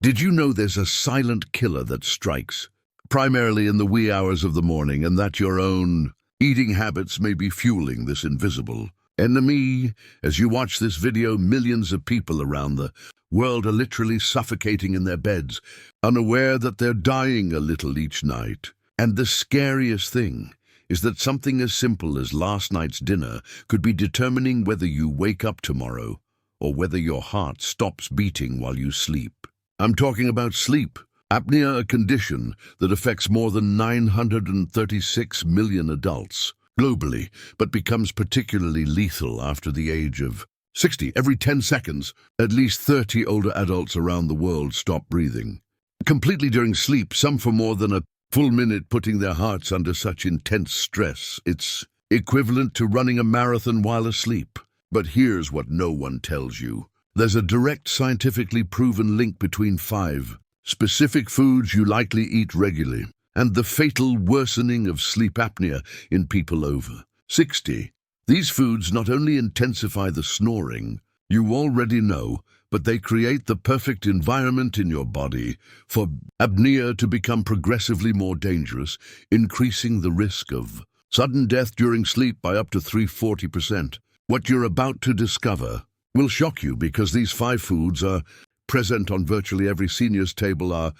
Did you know there's a silent killer that strikes, primarily in the wee hours of the morning, and that your own eating habits may be fueling this invisible enemy? As you watch this video, millions of people around the world are literally suffocating in their beds, unaware that they're dying a little each night. And the scariest thing is that something as simple as last night's dinner could be determining whether you wake up tomorrow or whether your heart stops beating while you sleep. I'm talking about sleep apnea, a condition that affects more than 936 million adults globally, but becomes particularly lethal after the age of 60. Every 10 seconds, at least 30 older adults around the world stop breathing completely during sleep, some for more than a full minute, putting their hearts under such intense stress. It's equivalent to running a marathon while asleep. But here's what no one tells you. There's a direct, scientifically proven link between 5 specific foods you likely eat regularly and the fatal worsening of sleep apnea in people over 60. These foods not only intensify the snoring you already know, but they create the perfect environment in your body for apnea to become progressively more dangerous, increasing the risk of sudden death during sleep by up to 340%. What you're about to discover will shock you, because these 5 foods are present on virtually every senior's table, are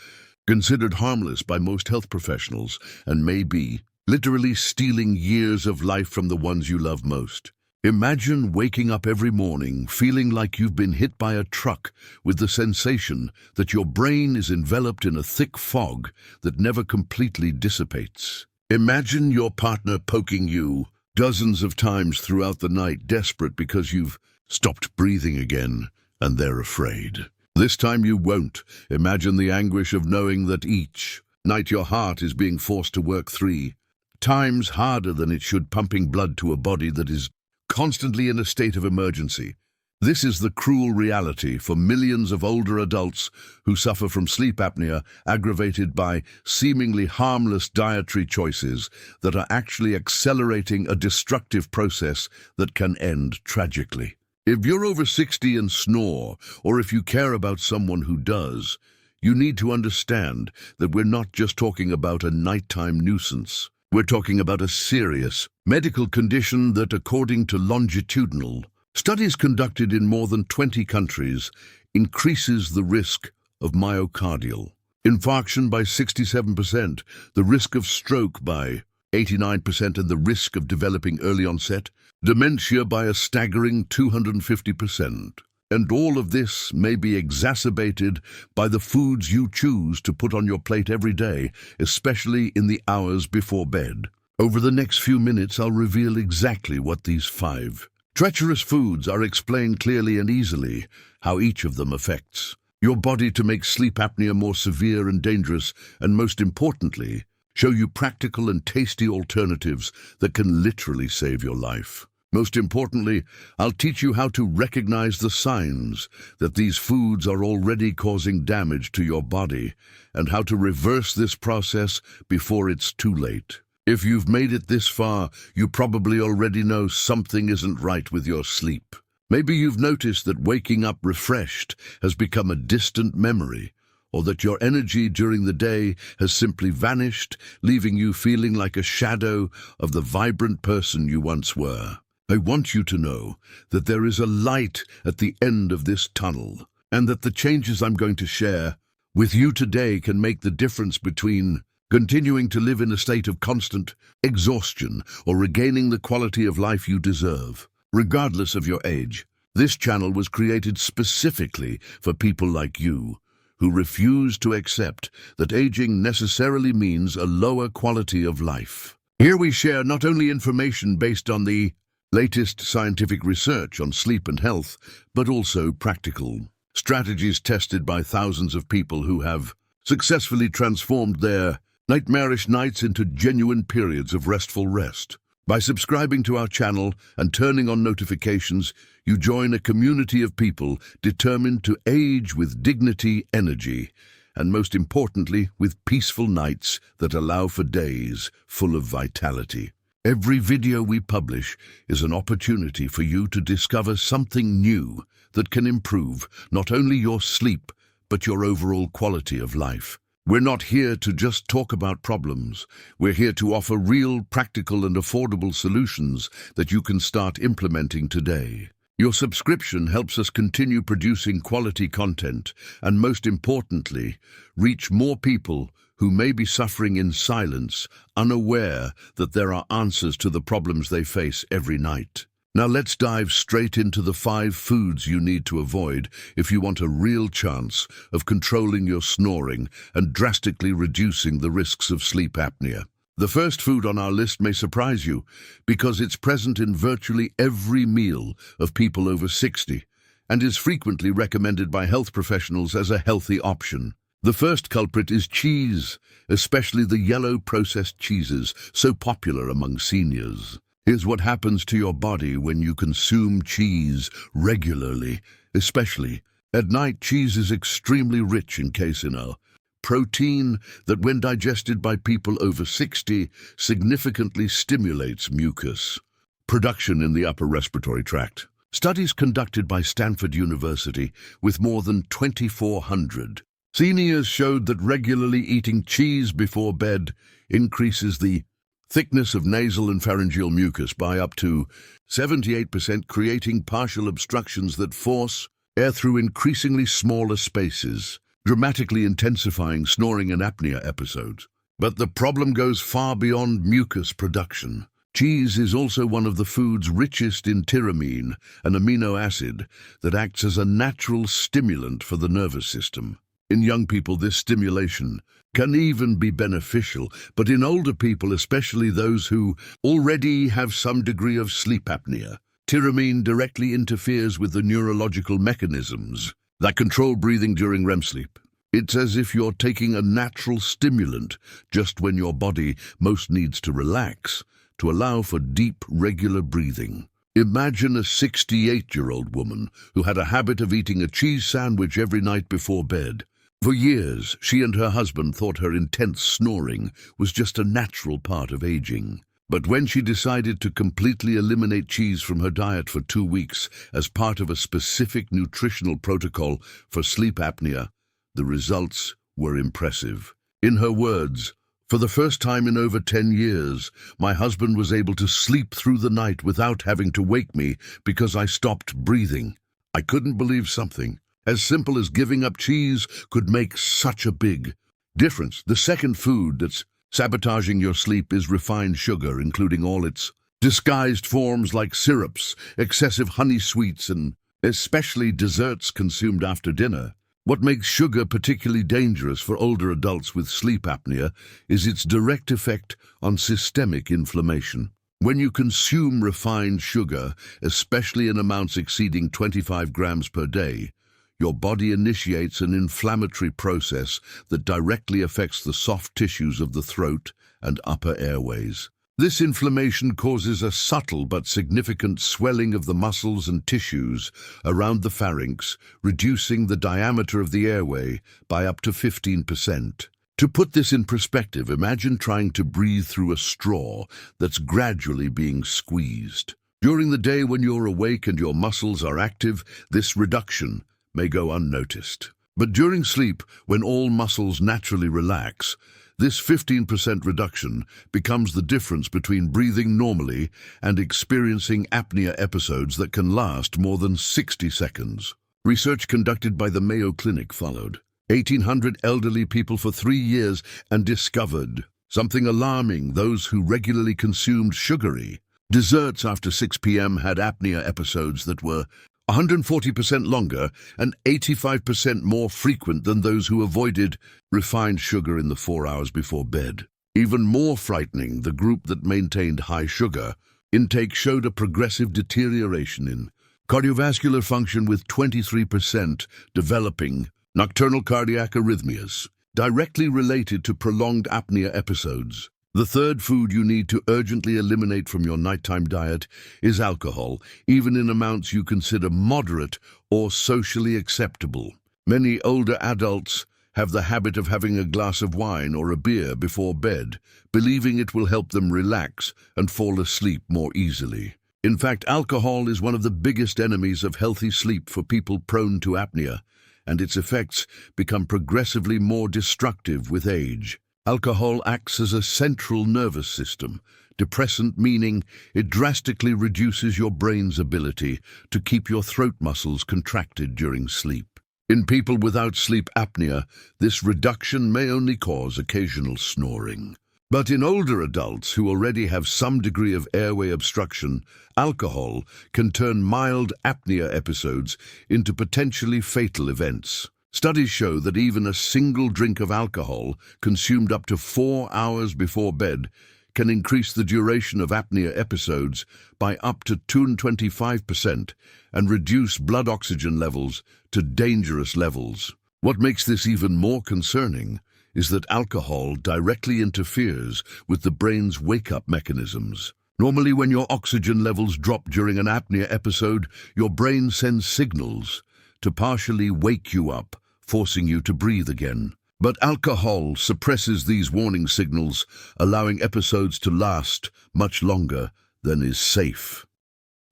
considered harmless by most health professionals, and may be literally stealing years of life from the ones you love most. Imagine waking up every morning feeling like you've been hit by a truck, with the sensation that your brain is enveloped in a thick fog that never completely dissipates. Imagine your partner poking you dozens of times throughout the night, desperate because you've stopped breathing again, and they're afraid. This time you won't. Imagine the anguish of knowing that each night your heart is being forced to work 3 times harder than it should, pumping blood to a body that is constantly in a state of emergency. This is the cruel reality for millions of older adults who suffer from sleep apnea, aggravated by seemingly harmless dietary choices that are actually accelerating a destructive process that can end tragically. If you're over 60 and snore, or if you care about someone who does, you need to understand that we're not just talking about a nighttime nuisance. We're talking about a serious medical condition that, according to longitudinal studies conducted in more than 20 countries, increases the risk of myocardial infarction by 67%, the risk of stroke by 89%, and the risk of developing early onset dementia by a staggering 250%. And all of this may be exacerbated by the foods you choose to put on your plate every day, especially in the hours before bed. Over the next few minutes, I'll reveal exactly what these 5 treacherous foods are, explain clearly and easily how each of them affects your body to make sleep apnea more severe and dangerous, and most importantly, show you practical and tasty alternatives that can literally save your life. Most importantly, I'll teach you how to recognize the signs that these foods are already causing damage to your body, and how to reverse this process before it's too late. If you've made it this far, you probably already know something isn't right with your sleep. Maybe you've noticed that waking up refreshed has become a distant memory, or that your energy during the day has simply vanished, leaving you feeling like a shadow of the vibrant person you once were. I want you to know that there is a light at the end of this tunnel, and that the changes I'm going to share with you today can make the difference between continuing to live in a state of constant exhaustion or regaining the quality of life you deserve. Regardless of your age, this channel was created specifically for people like you, who refuse to accept that aging necessarily means a lower quality of life. Here we share not only information based on the latest scientific research on sleep and health, but also practical strategies tested by thousands of people who have successfully transformed their nightmarish nights into genuine periods of restful rest. By subscribing to our channel and turning on notifications, you join a community of people determined to age with dignity, energy, and most importantly, with peaceful nights that allow for days full of vitality. Every video we publish is an opportunity for you to discover something new that can improve not only your sleep, but your overall quality of life. We're not here to just talk about problems. We're here to offer real, practical, and affordable solutions that you can start implementing today. Your subscription helps us continue producing quality content and, most importantly, reach more people who may be suffering in silence, unaware that there are answers to the problems they face every night. Now let's dive straight into the 5 foods you need to avoid if you want a real chance of controlling your snoring and drastically reducing the risks of sleep apnea. The first food on our list may surprise you because it's present in virtually every meal of people over 60 and is frequently recommended by health professionals as a healthy option. The first culprit is cheese, especially the yellow processed cheeses so popular among seniors. Here's what happens to your body when you consume cheese regularly, especially at night. Cheese is extremely rich in casein, protein that, when digested by people over 60, significantly stimulates mucus production in the upper respiratory tract. Studies conducted by Stanford University with more than 2,400 seniors showed that regularly eating cheese before bed increases the thickness of nasal and pharyngeal mucus by up to 78%, creating partial obstructions that force air through increasingly smaller spaces, dramatically intensifying snoring and apnea episodes. But the problem goes far beyond mucus production. Cheese is also one of the foods richest in tyramine, an amino acid that acts as a natural stimulant for the nervous system. In young people, this stimulation can even be beneficial, but in older people, especially those who already have some degree of sleep apnea, tyramine directly interferes with the neurological mechanisms that control breathing during REM sleep. It's as if you're taking a natural stimulant just when your body most needs to relax, to allow for deep, regular breathing. Imagine a 68-year-old woman who had a habit of eating a cheese sandwich every night before bed. For years, she and her husband thought her intense snoring was just a natural part of aging. But when she decided to completely eliminate cheese from her diet for 2 weeks as part of a specific nutritional protocol for sleep apnea, the results were impressive. In her words, "For the first time in over 10 years, my husband was able to sleep through the night without having to wake me because I stopped breathing. I couldn't believe something as simple as giving up cheese could make such a big difference." The second food that's sabotaging your sleep is refined sugar, including all its disguised forms like syrups, excessive honey sweets, and especially desserts consumed after dinner. What makes sugar particularly dangerous for older adults with sleep apnea is its direct effect on systemic inflammation. When you consume refined sugar, especially in amounts exceeding 25 grams per day, your body initiates an inflammatory process that directly affects the soft tissues of the throat and upper airways. This inflammation causes a subtle but significant swelling of the muscles and tissues around the pharynx, reducing the diameter of the airway by up to 15%. To put this in perspective, imagine trying to breathe through a straw that's gradually being squeezed. During the day when you're awake and your muscles are active, this reduction may go unnoticed. But during sleep, when all muscles naturally relax, this 15% reduction becomes the difference between breathing normally and experiencing apnea episodes that can last more than 60 seconds. Research conducted by the Mayo Clinic followed 1,800 elderly people for 3 years and discovered something alarming. Those who regularly consumed sugary desserts after 6 p.m. had apnea episodes that were 140% longer and 85% more frequent than those who avoided refined sugar in the 4 hours before bed. Even more frightening, the group that maintained high sugar intake showed a progressive deterioration in cardiovascular function, with 23% developing nocturnal cardiac arrhythmias, directly related to prolonged apnea episodes. The third food you need to urgently eliminate from your nighttime diet is alcohol, even in amounts you consider moderate or socially acceptable. Many older adults have the habit of having a glass of wine or a beer before bed, believing it will help them relax and fall asleep more easily. In fact, alcohol is one of the biggest enemies of healthy sleep for people prone to apnea, and its effects become progressively more destructive with age. Alcohol acts as a central nervous system depressant, meaning it drastically reduces your brain's ability to keep your throat muscles contracted during sleep. In people without sleep apnea, this reduction may only cause occasional snoring. But in older adults who already have some degree of airway obstruction, alcohol can turn mild apnea episodes into potentially fatal events. Studies show that even a single drink of alcohol, consumed up to 4 hours before bed, can increase the duration of apnea episodes by up to 225% and reduce blood oxygen levels to dangerous levels. What makes this even more concerning is that alcohol directly interferes with the brain's wake-up mechanisms. Normally, when your oxygen levels drop during an apnea episode, your brain sends signals to partially wake you up, forcing you to breathe again. But alcohol suppresses these warning signals, allowing episodes to last much longer than is safe.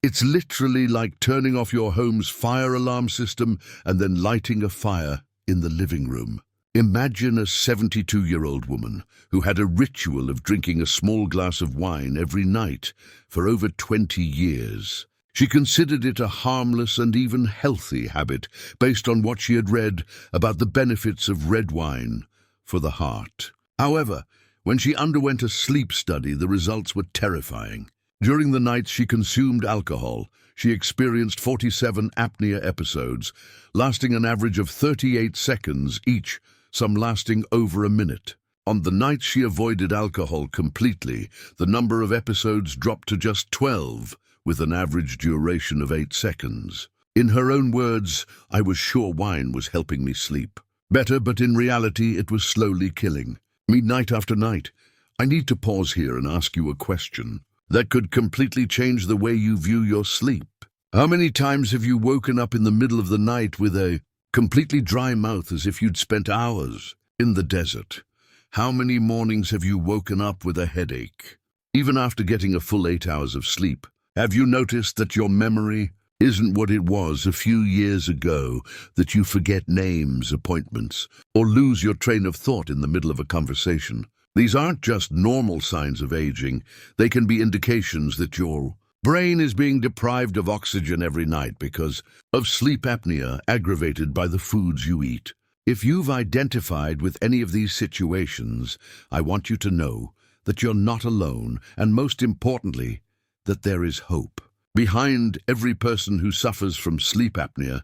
It's literally like turning off your home's fire alarm system and then lighting a fire in the living room. Imagine a 72-year-old woman who had a ritual of drinking a small glass of wine every night for over 20 years. She considered it a harmless and even healthy habit based on what she had read about the benefits of red wine for the heart. However, when she underwent a sleep study, the results were terrifying. During the nights she consumed alcohol, she experienced 47 apnea episodes, lasting an average of 38 seconds each, some lasting over a minute. On the nights she avoided alcohol completely, the number of episodes dropped to just 12, with an average duration of 8 seconds. In her own words, "I was sure wine was helping me sleep better, but in reality it was slowly killing me night after night." I need to pause here and ask you a question that could completely change the way you view your sleep. How many times have you woken up in the middle of the night with a completely dry mouth as if you'd spent hours in the desert? How many mornings have you woken up with a headache, even after getting a full 8 hours of sleep? Have you noticed that your memory isn't what it was a few years ago, that you forget names, appointments, or lose your train of thought in the middle of a conversation? These aren't just normal signs of aging. They can be indications that your brain is being deprived of oxygen every night because of sleep apnea aggravated by the foods you eat. If you've identified with any of these situations, I want you to know that you're not alone, and most importantly, that there is hope. Behind every person who suffers from sleep apnea,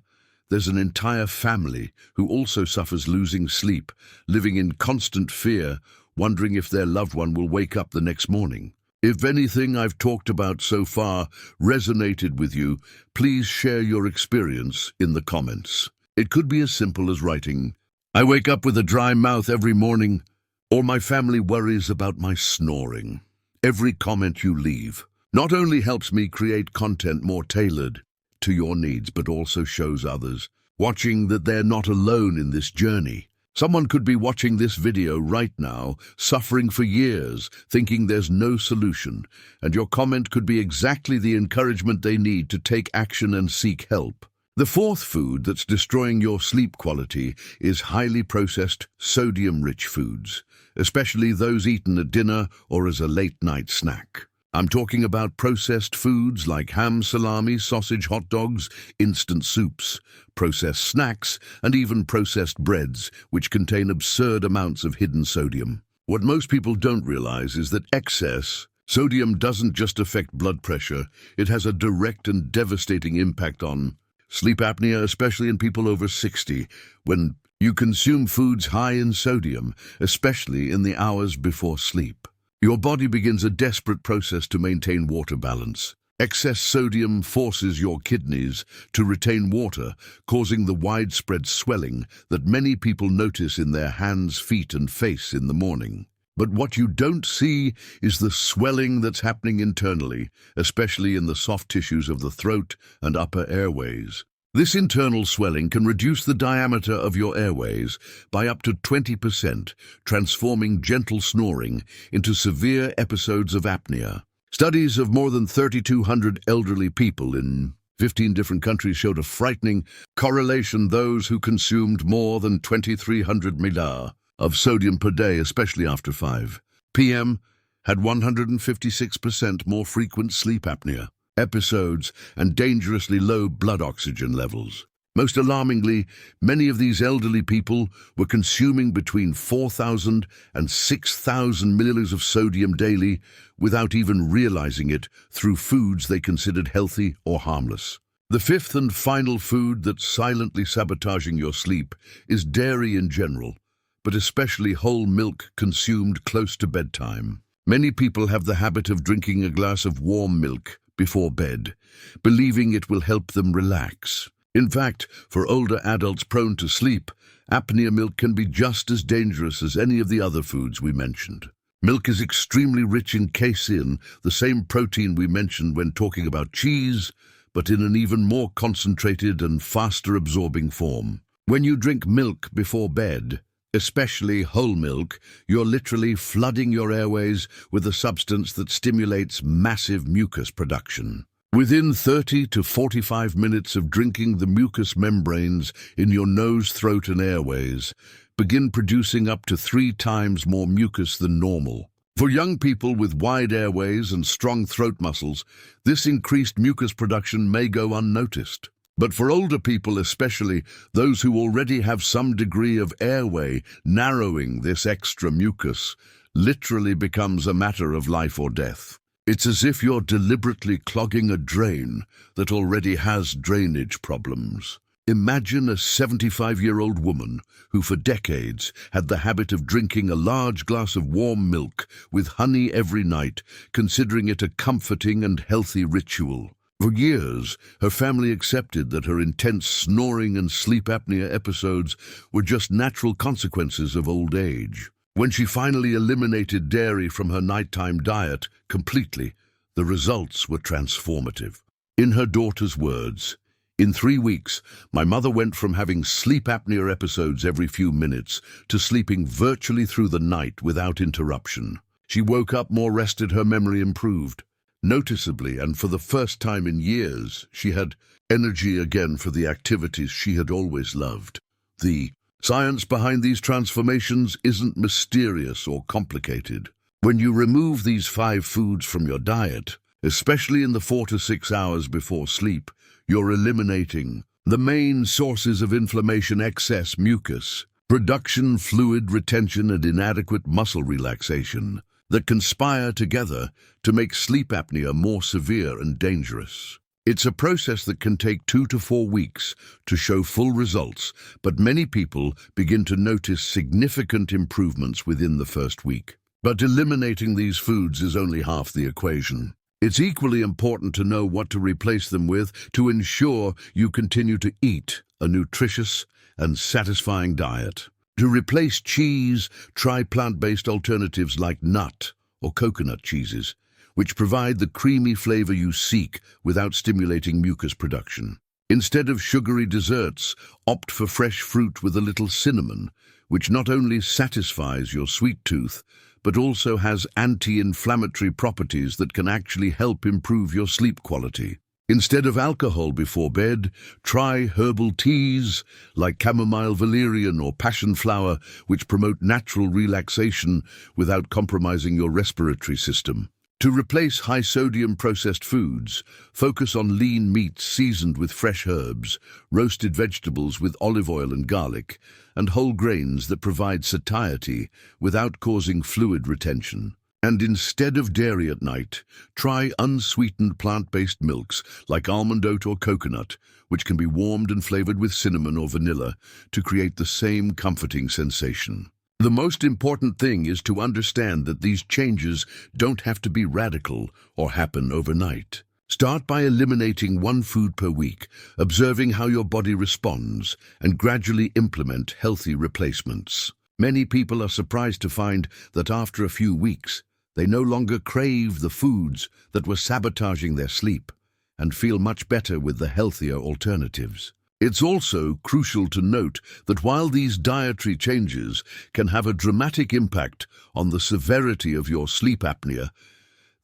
there's an entire family who also suffers losing sleep, living in constant fear, wondering if their loved one will wake up the next morning. If anything I've talked about so far resonated with you, please share your experience in the comments. It could be as simple as writing, "I wake up with a dry mouth every morning," or "My family worries about my snoring." Every comment you leave not only helps me create content more tailored to your needs, but also shows others watching that they're not alone in this journey. Someone could be watching this video right now, suffering for years, thinking there's no solution, and your comment could be exactly the encouragement they need to take action and seek help. The fourth food that's destroying your sleep quality is highly processed, sodium-rich foods, especially those eaten at dinner or as a late-night snack. I'm talking about processed foods like ham, salami, sausage, hot dogs, instant soups, processed snacks, and even processed breads, which contain absurd amounts of hidden sodium. What most people don't realize is that excess sodium doesn't just affect blood pressure, it has a direct and devastating impact on sleep apnea, especially in people over 60, when you consume foods high in sodium, especially in the hours before sleep. Your body begins a desperate process to maintain water balance. Excess sodium forces your kidneys to retain water, causing the widespread swelling that many people notice in their hands, feet, and face in the morning. But what you don't see is the swelling that's happening internally, especially in the soft tissues of the throat and upper airways. This internal swelling can reduce the diameter of your airways by up to 20%, transforming gentle snoring into severe episodes of apnea. Studies of more than 3,200 elderly people in 15 different countries showed a frightening correlation. Those who consumed more than 2,300 ml of sodium per day, especially after 5 p.m., had 156% more frequent sleep apnea episodes and dangerously low blood oxygen levels. Most alarmingly, many of these elderly people were consuming between 4,000 and 6,000 milliliters of sodium daily without even realizing it through foods they considered healthy or harmless. The fifth and final food that's silently sabotaging your sleep is dairy in general, but especially whole milk consumed close to bedtime. Many people have the habit of drinking a glass of warm milk before bed, believing it will help them relax. In fact, for older adults prone to sleep, apnea milk can be just as dangerous as any of the other foods we mentioned. Milk is extremely rich in casein, the same protein we mentioned when talking about cheese, but in an even more concentrated and faster absorbing form. When you drink milk before bed, especially whole milk, you're literally flooding your airways with a substance that stimulates massive mucus production. Within 30 to 45 minutes of drinking, the mucous membranes in your nose, throat, and airways begin producing up to 3 times more mucus than normal. For young people with wide airways and strong throat muscles, this increased mucus production may go unnoticed. But for older people, especially those who already have some degree of airway narrowing, this extra mucus literally becomes a matter of life or death. It's as if you're deliberately clogging a drain that already has drainage problems. Imagine a 75-year-old woman who for decades had the habit of drinking a large glass of warm milk with honey every night, considering it a comforting and healthy ritual. For years, her family accepted that her intense snoring and sleep apnea episodes were just natural consequences of old age. When she finally eliminated dairy from her nighttime diet completely, the results were transformative. In her daughter's words, "In 3 weeks, my mother went from having sleep apnea episodes every few minutes to sleeping virtually through the night without interruption. She woke up more rested, her memory improved noticeably, and for the first time in years, she had energy again for the activities she had always loved." The science behind these transformations isn't mysterious or complicated. When you remove these 5 foods from your diet, especially in the 4 to 6 hours before sleep, you're eliminating the main sources of inflammation: excess mucus production, fluid retention, and inadequate muscle relaxation that conspire together to make sleep apnea more severe and dangerous. It's a process that can take 2 to 4 weeks to show full results, but many people begin to notice significant improvements within the first week. But eliminating these foods is only half the equation. It's equally important to know what to replace them with to ensure you continue to eat a nutritious and satisfying diet. To replace cheese, try plant-based alternatives like nut or coconut cheeses, which provide the creamy flavor you seek without stimulating mucus production. Instead of sugary desserts, opt for fresh fruit with a little cinnamon, which not only satisfies your sweet tooth, but also has anti-inflammatory properties that can actually help improve your sleep quality. Instead of alcohol before bed, try herbal teas like chamomile, valerian, or passion flower, which promote natural relaxation without compromising your respiratory system. To replace high-sodium processed foods, focus on lean meats seasoned with fresh herbs, roasted vegetables with olive oil and garlic, and whole grains that provide satiety without causing fluid retention. And instead of dairy at night, try unsweetened plant-based milks like almond, oat, or coconut, which can be warmed and flavored with cinnamon or vanilla to create the same comforting sensation. The most important thing is to understand that these changes don't have to be radical or happen overnight. Start by eliminating 1 food per week, observing how your body responds, and gradually implement healthy replacements. Many people are surprised to find that after a few weeks, they no longer crave the foods that were sabotaging their sleep and feel much better with the healthier alternatives. It's also crucial to note that while these dietary changes can have a dramatic impact on the severity of your sleep apnea,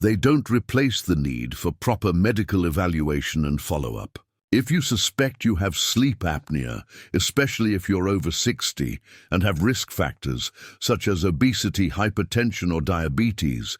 they don't replace the need for proper medical evaluation and follow-up. If you suspect you have sleep apnea, especially if you're over 60 and have risk factors such as obesity, hypertension, or diabetes,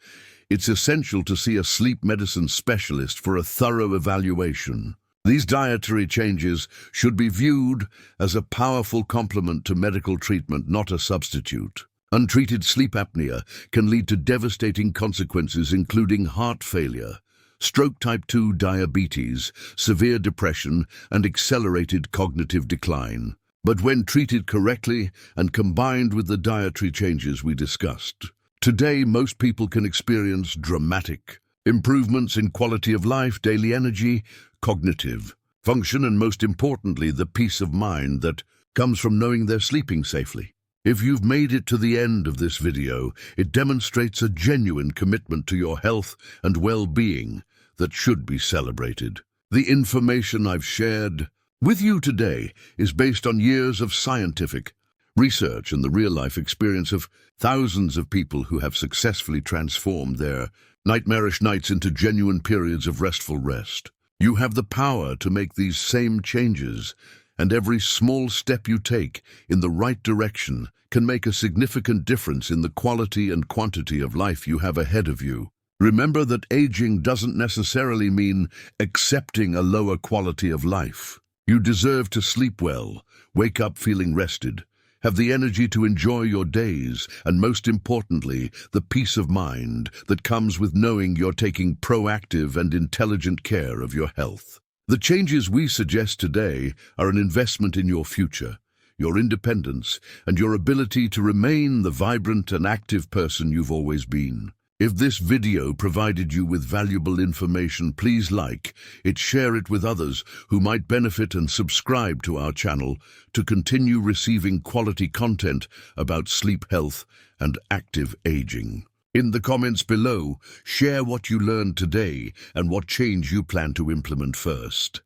it's essential to see a sleep medicine specialist for a thorough evaluation. These dietary changes should be viewed as a powerful complement to medical treatment, not a substitute. Untreated sleep apnea can lead to devastating consequences, including heart failure, stroke, type 2 diabetes, severe depression, and accelerated cognitive decline. But when treated correctly and combined with the dietary changes we discussed, today most people can experience dramatic improvements in quality of life, daily energy, cognitive function, and most importantly, the peace of mind that comes from knowing they're sleeping safely. If you've made it to the end of this video, it demonstrates a genuine commitment to your health and well-being that should be celebrated. The information I've shared with you today is based on years of scientific research and the real-life experience of thousands of people who have successfully transformed their nightmarish nights into genuine periods of restful rest. You have the power to make these same changes, and every small step you take in the right direction can make a significant difference in the quality and quantity of life you have ahead of you. Remember that aging doesn't necessarily mean accepting a lower quality of life. You deserve to sleep well, wake up feeling rested, have the energy to enjoy your days, and most importantly, the peace of mind that comes with knowing you're taking proactive and intelligent care of your health. The changes we suggest today are an investment in your future, your independence, and your ability to remain the vibrant and active person you've always been. If this video provided you with valuable information, please like it, share it with others who might benefit, and subscribe to our channel to continue receiving quality content about sleep health and active aging. In the comments below, share what you learned today and what change you plan to implement first.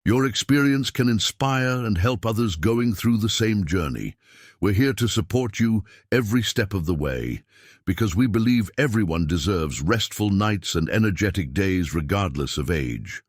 Your experience can inspire and help others going through the same journey. We're here to support you every step of the way, because we believe everyone deserves restful nights and energetic days regardless of age.